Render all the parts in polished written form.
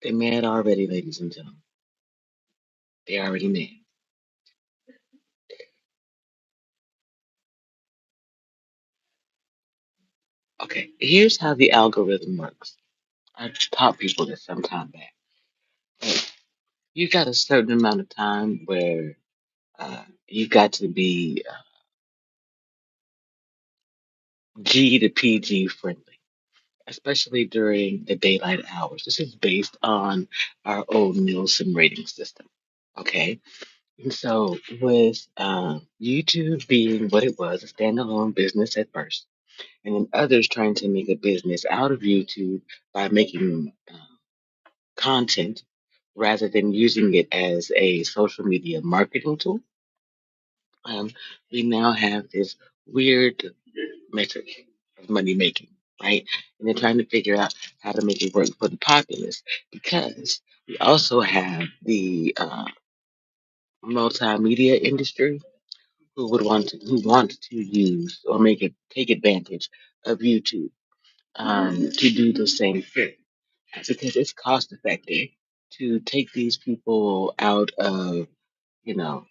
They mad already, ladies and gentlemen. They already mad. Okay, here's how the algorithm works. I taught people this some time back. Like, you got a certain amount of time where you got to be G to PG friendly, especially during the daylight hours. This is based on our old Nielsen rating system. Okay, and so with YouTube being what it was, a standalone business at first, and then others trying to make a business out of YouTube by making content rather than using it as a social media marketing tool, um, we now have this weird metric of money making, right? And they're trying to figure out how to make it work for the populace because we also have the multimedia industry who want to use or make it take advantage of YouTube to do the same thing because it's cost effective to take these people out of you know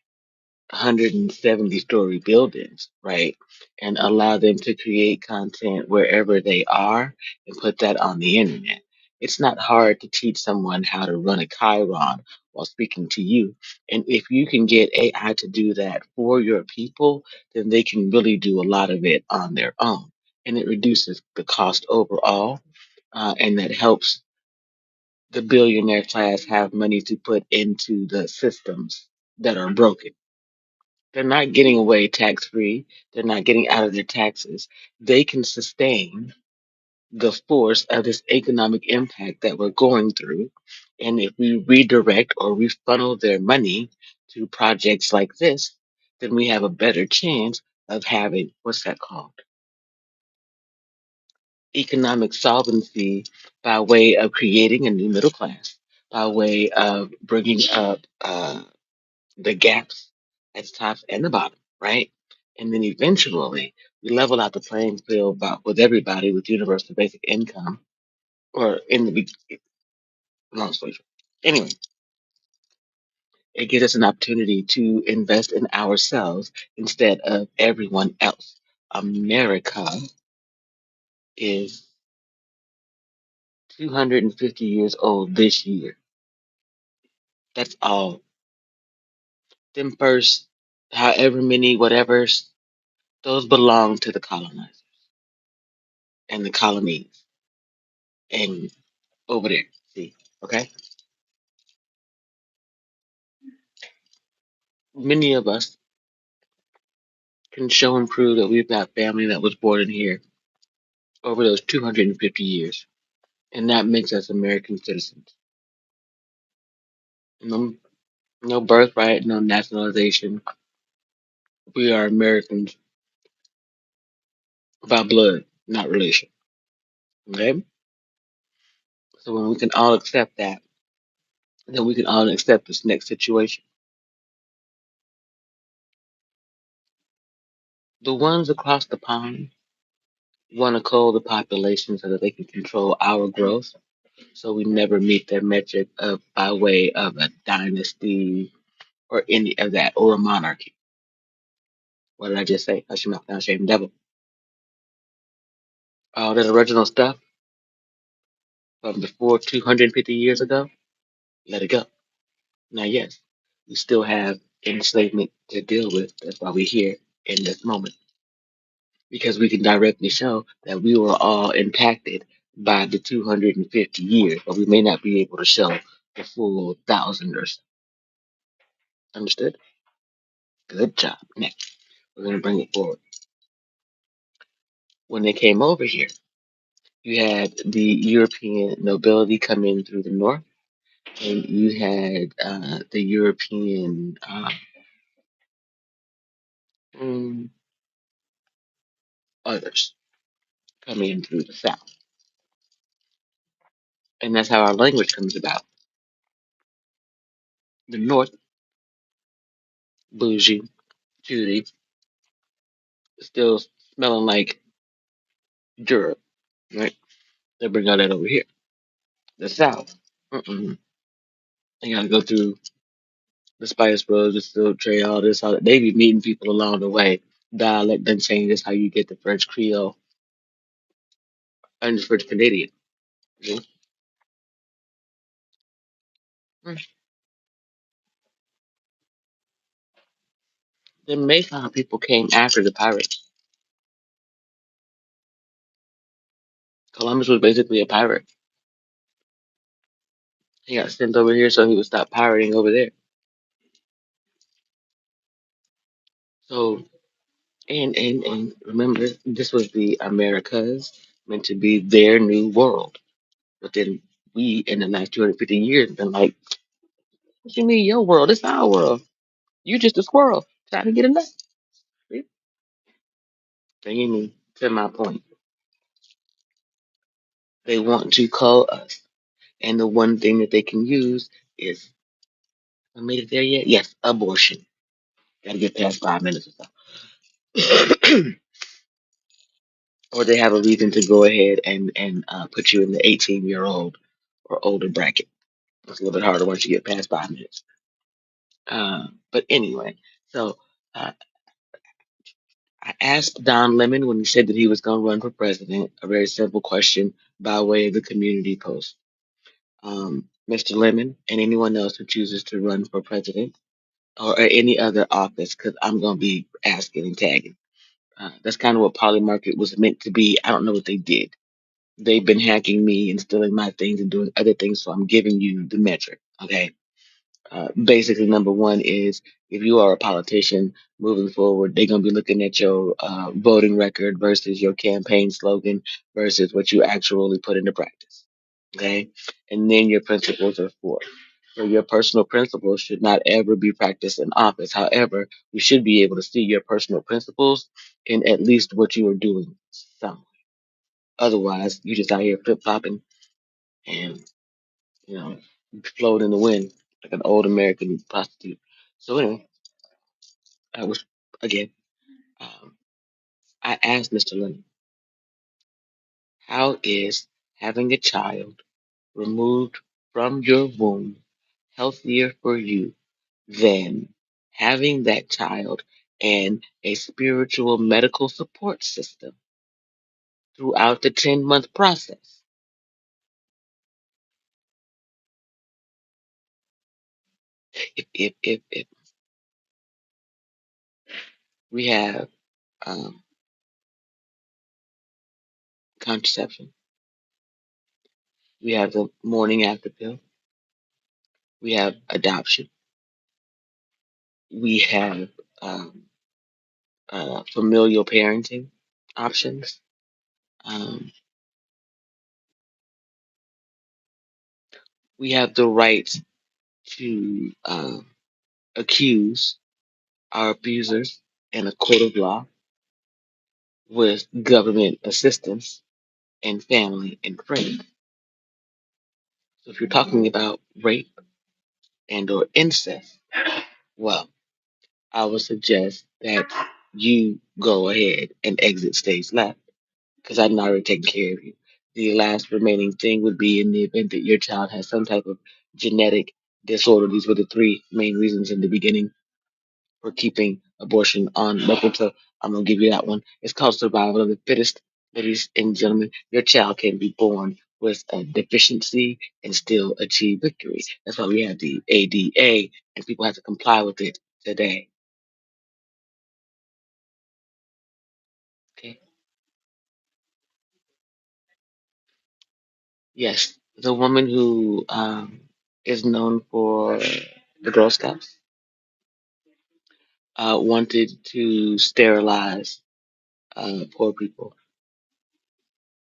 170-story buildings, right? And allow them to create content wherever they are and put that on the internet. It's not hard to teach someone how to run a Chiron while speaking to you. And if you can get AI to do that for your people, then they can really do a lot of it on their own. And it reduces the cost overall. And that helps the billionaire class have money to put into the systems that are broken. They're not getting away tax free. They're not getting out of their taxes. They can sustain the force of this economic impact that we're going through. And if we redirect or refunnel their money to projects like this, then we have a better chance of having what's that called? Economic solvency by way of creating a new middle class, by way of bringing up the gaps at the top and the bottom, right? And then eventually we level out the playing field with everybody with universal basic income, or in the long story short. Anyway, it gives us an opportunity to invest in ourselves instead of everyone else. America is 250 years old this year. That's all. Them first, however many, whatever's, those belong to the colonizers and the colonies. And over there. See, okay? Many of us can show and prove that we've got family that was born in here over those 250 years. And that makes us American citizens. No, no birthright, no nationalization. We are Americans by blood, not relation. Okay? So when we can all accept that, then we can all accept this next situation. The ones across the pond want to cull the population so that they can control our growth. So we never meet their metric of by way of a dynasty or any of that or a monarchy. What did I just say? Hush your mouth down, shame devil. All that original stuff from before 250 years ago, let it go. Now, yes, we still have enslavement to deal with. That's why we're here in this moment. Because we can directly show that we were all impacted by the 250 years, but we may not be able to show the full thousand or so. Understood? Good job. Next, we're going to bring it forward. When they came over here, you had the European nobility come in through the north, and you had the European mm, others come in through the south. And that's how our language comes about. The north, bougie, Judy, still smelling like Europe, right? They bring all that over here. The south. Mm-mm. You gotta go through the Spice Bros, the Silk Tray, all this. All that. They be meeting people along the way. Dialect then changes how you get the French Creole and the French Canadian. You know? Mm. The Mayflower people came after the pirates. Columbus was basically a pirate. He got sent over here so he would stop pirating over there. So and remember, this was the Americas meant to be their new world. But then we, in the last 250 years, been like, what you mean your world? It's our world. You just a squirrel trying to get a nut. See? Bringing me to my point. They want to call us. And the one thing that they can use is, I made it there yet? Yes, abortion. Gotta get past 5 minutes or so. Or they have a reason to go ahead and put you in the 18-year-old or older bracket. It's a little bit harder once you get past 5 minutes. But anyway, so uh, I asked Don Lemon when he said that he was going to run for president a very simple question by way of the community post. Mr. Lemon and anyone else who chooses to run for president or any other office, because I'm going to be asking and tagging. That's kind of what Poly Market was meant to be. I don't know what they did. They've been hacking me and stealing my things and doing other things, so I'm giving you the metric. Okay. Basically, number one is if you are a politician moving forward, they're going to be looking at your voting record versus your campaign slogan versus what you actually put into practice. Okay. And then your principles are four. So your personal principles should not ever be practiced in office. However, we should be able to see your personal principles in at least what you are doing. Some. Otherwise, you just out here flip flopping and you know float in the wind like an old American prostitute. So anyway, I was again. Um, I asked Mr. Lennon, how is having a child removed from your womb healthier for you than having that child and a spiritual medical support system throughout the 10-month process? If we have um, contraception, we have the morning after pill, we have adoption, we have um, familial parenting options. Um, we have the right to accuse our abusers in a court of law with government assistance and family and friends. So if you're talking about rape and or incest, well, I would suggest that you go ahead and exit stage left because I've already taken care of you. The last remaining thing would be in the event that your child has some type of genetic disorder. These were the three main reasons in the beginning for keeping abortion on record. So I'm gonna give you that one. It's called survival of the fittest. Ladies and gentlemen, your child can be born with a deficiency and still achieve victory. That's why we have the ADA, and people have to comply with it today. Okay. Yes, the woman who is known for the Girl Scouts wanted to sterilize poor people,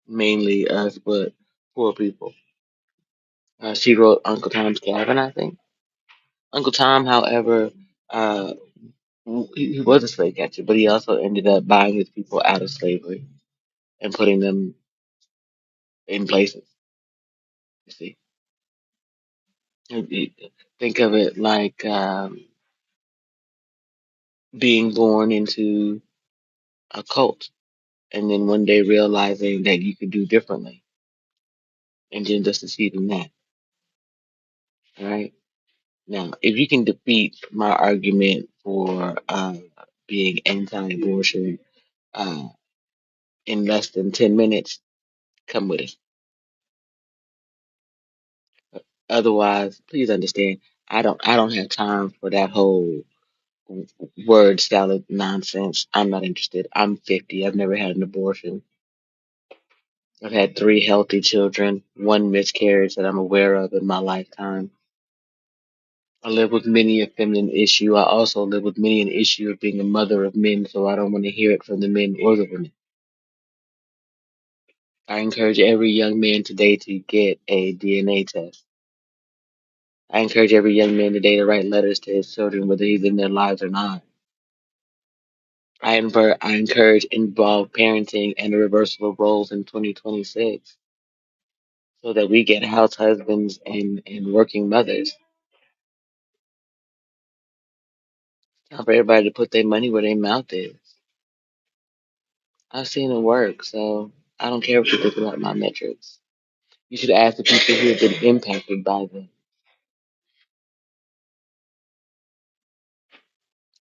mainly us, but poor people. She wrote Uncle Tom's Cabin, I think. Uncle Tom, however, uh, he was a slave catcher, but he also ended up buying his people out of slavery and putting them in places. You see, think of it like being born into a cult, and then one day realizing that you could do differently, and then just achieving that. right? Now, if you can defeat my argument for being anti-abortion uh, in less than 10 minutes, come with us. Otherwise, please understand, I don't have time for that whole word salad nonsense. I'm not interested. I'm 50. I've never had an abortion. I've had three healthy children, one miscarriage that I'm aware of in my lifetime. I live with many a feminine issue. I also live with many an issue of being a mother of men, so I don't want to hear it from the men or the women. I encourage every young man today to get a DNA test. I encourage every young man today to write letters to his children, whether he's in their lives or not. I encourage involved parenting and the reversal of roles in 2026 so that we get house husbands and working mothers. Time for everybody to put their money where their mouth is. I've seen it work, so I don't care what you think about my metrics. You should ask the people who have been impacted by them.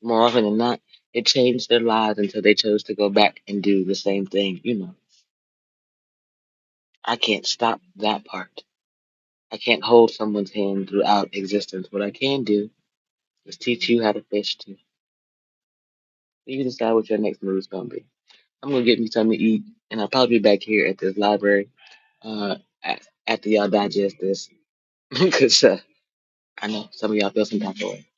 More often than not, it changed their lives until they chose to go back and do the same thing. I can't stop that part. I can't hold someone's hand throughout existence. What I can do is teach you how to fish too. You decide what your next move is gonna be. I'm gonna get me something to eat, and I'll probably be back here at this library after y'all digest this, because I know some of y'all feel some type of way.